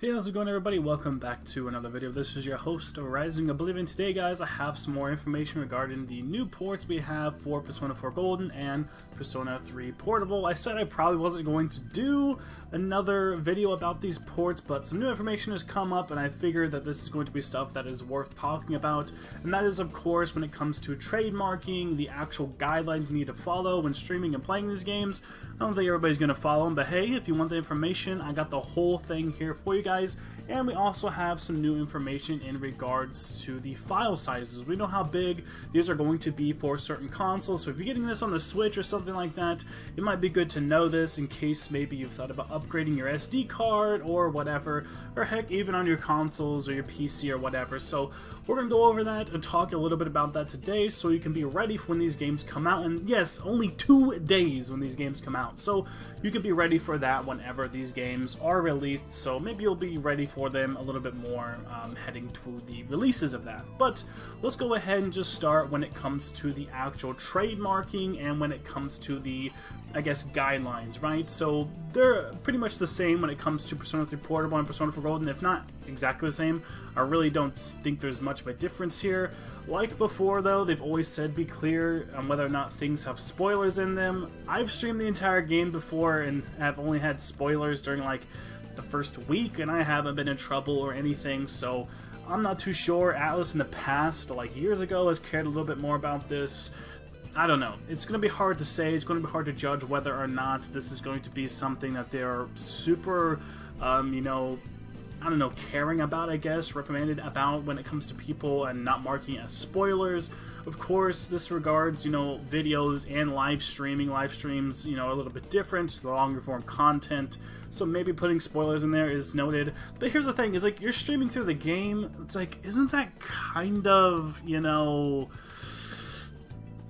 Hey, how's it going, everybody? Welcome back to another video. This is your host, Rising Oblivion. Today, guys, I have some more information regarding the new ports we have for Persona 4 Golden and Persona 3 Portable. I said I probably wasn't going to do another video about these ports, but some new information has come up, and I figured that this is going to be stuff that is worth talking about. And that is, of course, when it comes to trademarking, the actual guidelines you need to follow when streaming and playing these games. I don't think everybody's going to follow them, but hey, if you want the information, I got the whole thing here for you guys. And we also have some new information in regards to the file sizes. We know how big these are going to be for certain consoles, so if you're getting this on the Switch or something like that, it might be good to know this in case maybe you've thought about upgrading your SD card or whatever, or heck, even on your consoles or your PC or whatever. So we're going to go over that and talk a little bit about that today so you can be ready for when these games come out. And yes, only 2 days when these games come out, so you can be ready for that whenever these games are released, so maybe you'll be ready for them a little bit more heading to the releases of that. But let's go ahead and just start when it comes to the actual trademarking and when it comes to the, I guess, guidelines, right? So they're pretty much the same when it comes to Persona 3 Portable and Persona 4 Golden, if not exactly the same. I really don't think there's much of a difference here. Like before, though, they've always said be clear on whether or not things have spoilers in them. I've streamed the entire game before and have only had spoilers during like the first week, and I haven't been in trouble or anything, so I'm not too sure. ATLUS in the past, like years ago, has cared a little bit more about this. I don't know. It's going to be hard to say. It's going to be hard to judge whether or not this is going to be something that they're super, you know, I don't know, caring about, I guess, reprimanded about when it comes to people and not marking it as spoilers. Of course, this regards, you know, videos and live streaming. Live streams, you know, are a little bit different, the longer form content, so maybe putting spoilers in there is noted. But here's the thing, is like, you're streaming through the game, it's like, isn't that kind of, you know,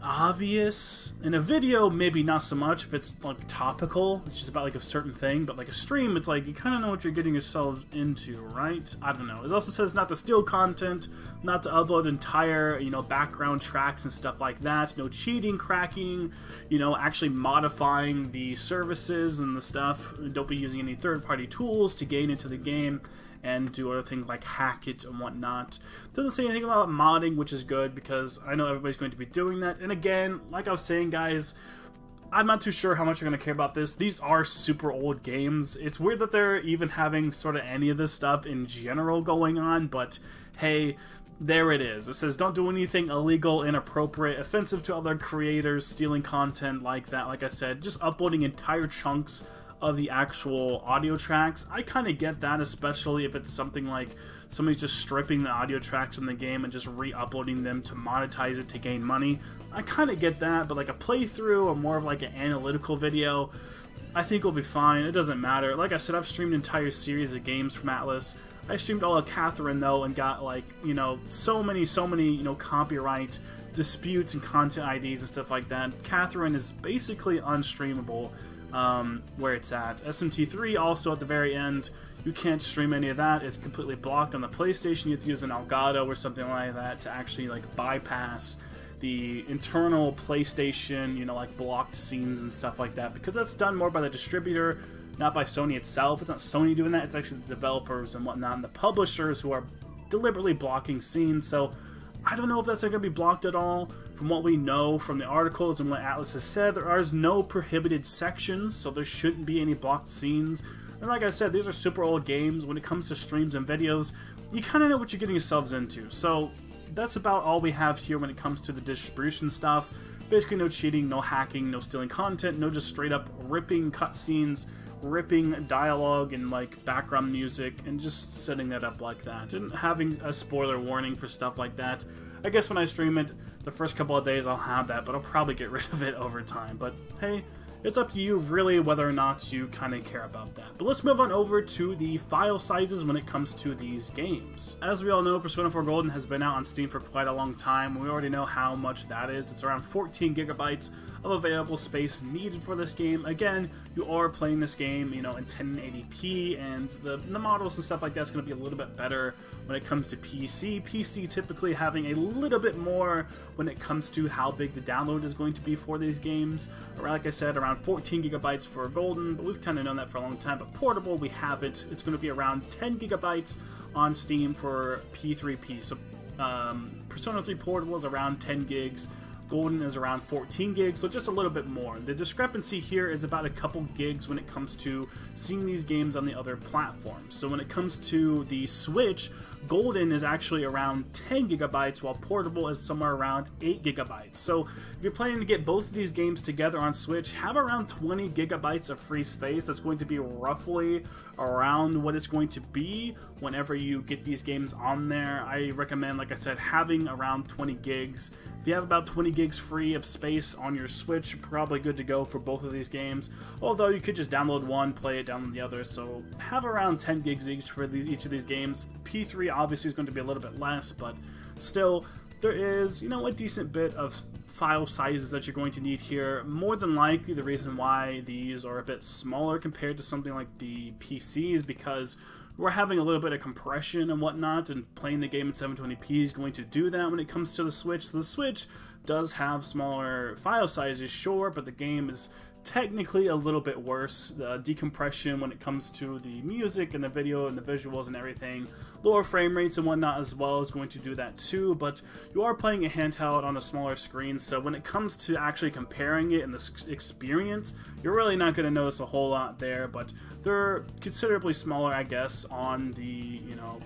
obvious? In a video, maybe not so much if it's like topical, it's just about like a certain thing, but like a stream, it's like you kind of know what you're getting yourselves into, right? I don't know. It also says not to steal content, not to upload entire, you know, background tracks and stuff like that, no cheating, cracking, you know, actually modifying the services and the stuff. Don't be using any third-party tools to gain into the game and do other things like hack it and whatnot. Doesn't say anything about modding, which is good because I know everybody's going to be doing that. And again, like I was saying, guys, I'm not too sure how much you're going to care about this. These are super old games. It's weird that they're even having sort of any of this stuff in general going on, but hey, there it is. It says don't do anything illegal, inappropriate, offensive to other creators, stealing content like that. Like I said, just uploading entire chunks of the actual audio tracks. I kind of get that, especially if it's something like somebody's just stripping the audio tracks from the game and just re-uploading them to monetize it to gain money. I kind of get that, but like a playthrough or more of like an analytical video, I think will be fine. It doesn't matter. Like I said, I've streamed an entire series of games from ATLUS. I streamed all of Catherine, though, and got like, you know, so many, you know, copyright disputes and content IDs and stuff like that. Catherine is basically unstreamable. Where it's at. SMT3 also at the very end, you can't stream any of that. It's completely blocked on the PlayStation. You have to use an Elgato or something like that to actually like bypass the internal PlayStation, you know, like blocked scenes and stuff like that, because that's done more by the distributor, not by Sony itself. It's not Sony doing that, it's actually the developers and whatnot and the publishers who are deliberately blocking scenes. So I don't know if that's going to be blocked at all. From what we know from the articles and what ATLUS has said, there are no prohibited sections, so there shouldn't be any blocked scenes. And like I said, these are super old games. When it comes to streams and videos, you kind of know what you're getting yourselves into. So that's about all we have here when it comes to the distribution stuff. Basically no cheating, no hacking, no stealing content, no just straight up ripping cutscenes, ripping dialogue and like background music and just setting that up like that, and having a spoiler warning for stuff like that. I guess when I stream it the first couple of days I'll have that, but I'll probably get rid of it over time. But hey, it's up to you really whether or not you kind of care about that. But let's move on over to the file sizes when it comes to these games. As we all know, Persona 4 Golden has been out on Steam for quite a long time. We already know how much that is. It's around 14 gigabytes of available space needed for this game. Again, you are playing this game, you know, in 1080p, and the models and stuff like that's going to be a little bit better when it comes to PC. PC typically having a little bit more when it comes to how big the download is going to be for these games. Like I said, around 14 gigabytes for Golden, but we've kind of known that for a long time. But Portable, we haven't. It's going to be around 10 gigabytes on Steam for P3P. So Persona 3 Portable is around 10 gigs. Golden is around 14 gigs, so just a little bit more. The discrepancy here is about a couple gigs when it comes to seeing these games on the other platforms. So when it comes to the Switch, Golden is actually around 10 gigabytes, while Portable is somewhere around 8 gigabytes. So if you're planning to get both of these games together on Switch, have around 20 gigabytes of free space. That's going to be roughly around what it's going to be whenever you get these games on there. I recommend, like I said, having around 20 gigs. If you have about 20 gigs free of space on your Switch, you're probably good to go for both of these games. Although you could just download one, play it, download the other. So have around 10 gigs each for each of these games. P3 obviously is going to be a little bit less, but still, there is, you know, a decent bit of file sizes that you're going to need here. More than likely, the reason why these are a bit smaller compared to something like the PC is because we're having a little bit of compression and whatnot, and playing the game in 720p is going to do that when it comes to the Switch. So the Switch does have smaller file sizes, sure, but the game is technically a little bit worse. The decompression when it comes to the music and the video and the visuals and everything, lower frame rates and whatnot as well is going to do that too, but you are playing a handheld on a smaller screen, so when it comes to actually comparing it in the experience, you're really not going to notice a whole lot there, but they're considerably smaller, I guess, on the, you know,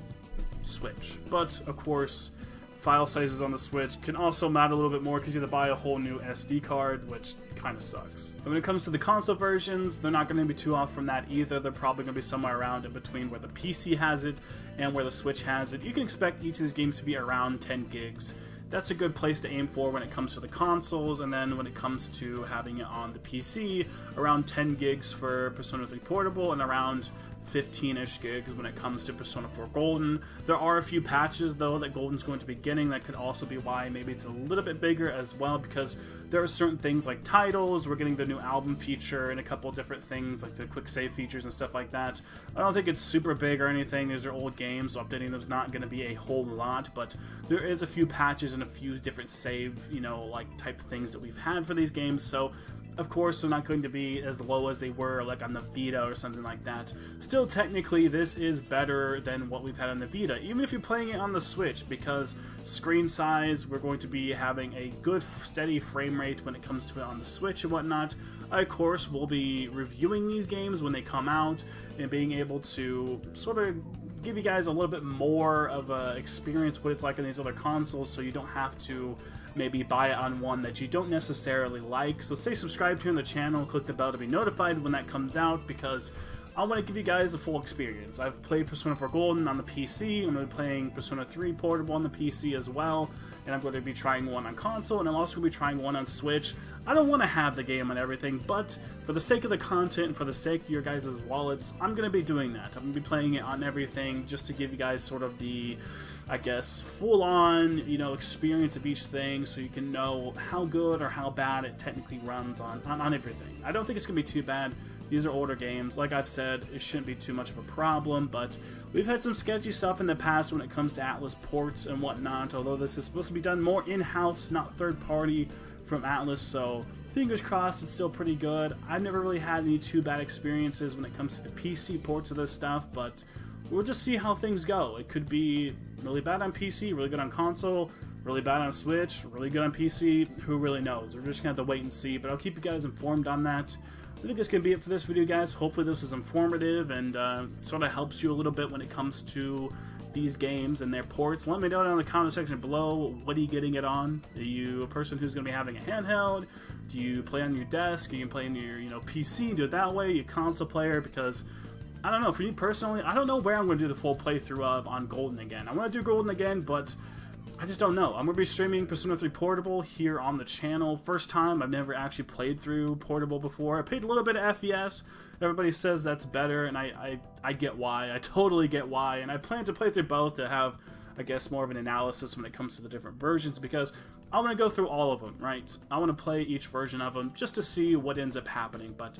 Switch. But of course, file sizes on the Switch can also matter a little bit more because you have to buy a whole new SD card, which kind of sucks. And when it comes to the console versions, they're not going to be too off from that either. They're probably going to be somewhere around in between where the PC has it and where the Switch has it. You can expect each of these games to be around 10 gigs. That's a good place to aim for when it comes to the consoles, and then when it comes to having it on the PC, around 10 gigs for Persona 3 Portable and around 15-ish gigs when it comes to Persona 4 Golden. There are a few patches, though, that Golden's going to be getting. That could also be why maybe it's a little bit bigger as well, because there are certain things like titles. We're getting the new album feature and a couple of different things like the quick save features and stuff like that. I don't think it's super big or anything. These are old games, so updating them's not going to be a whole lot, but there is a few patches and a few different save, you know, like type things that we've had for these games, so of course, they're not going to be as low as they were like on the Vita or something like that. Still, technically, this is better than what we've had on the Vita, even if you're playing it on the Switch, because screen size, we're going to be having a good, steady frame rate when it comes to it on the Switch and whatnot. Of course, we'll be reviewing these games when they come out and being able to sort of give you guys a little bit more of a experience what it's like on these other consoles, so you don't have to maybe buy it on one that you don't necessarily like. So stay subscribed here on the channel, click the bell to be notified when that comes out, because I want to give you guys a full experience. I've played Persona 4 Golden on the PC, I'm going to be playing Persona 3 Portable on the PC as well, and I'm going to be trying one on console, and I'm also going to be trying one on Switch. I don't want to have the game on everything, but for the sake of the content and for the sake of your guys' wallets, I'm going to be doing that. I'm going to be playing it on everything just to give you guys sort of the, I guess, full-on, you know, experience of each thing, so you can know how good or how bad it technically runs on everything. I don't think it's going to be too bad. These are older games. Like I've said, it shouldn't be too much of a problem, but we've had some sketchy stuff in the past when it comes to ATLUS ports and whatnot, although this is supposed to be done more in-house, not third-party from ATLUS, so fingers crossed it's still pretty good. I've never really had any too bad experiences when it comes to the PC ports of this stuff, but we'll just see how things go. It could be really bad on PC, really good on console, really bad on Switch, really good on PC, who really knows? We're just going to have to wait and see, but I'll keep you guys informed on that. I think this can be it for this video, guys. Hopefully this was informative and sort of helps you a little bit when it comes to these games and their ports. Let me know down in the comment section below, what are you getting it on? Are you a person who's going to be having a handheld? Do you play on your desk? Are you play on your PC and do it that way? You console player? Because I don't know, for me personally, I don't know where I'm going to do the full playthrough of on Golden again. I want to do Golden again, but I just don't know. I'm going to be streaming Persona 3 Portable here on the channel. First time, I've never actually played through Portable before. I played a little bit of FES. Everybody says that's better, and I get why. I totally get why, and I plan to play through both to have I guess, more of an analysis when it comes to the different versions, because I want to go through all of them, right? I want to play each version of them just to see what ends up happening. But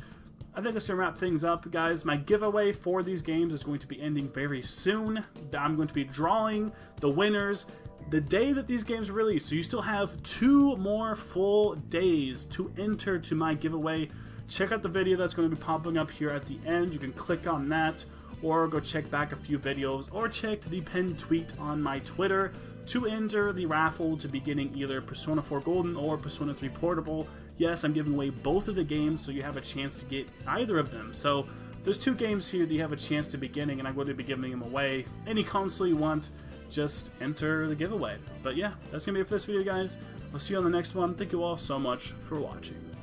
I think that's going to wrap things up, guys. My giveaway for these games is going to be ending very soon. I'm going to be drawing the winners the day that these games release. So you still have 2 more full days to enter to my giveaway. Check out the video that's going to be popping up here at the end. You can click on that, or go check back a few videos, or check the pinned tweet on my Twitter to enter the raffle to be getting either Persona 4 Golden or Persona 3 Portable. Yes, I'm giving away both of the games, so you have a chance to get either of them. So there's 2 games here that you have a chance to be getting, and I'm going to be giving them away. Any console you want, just enter the giveaway. But yeah, that's going to be it for this video, guys. I'll see you on the next one. Thank you all so much for watching.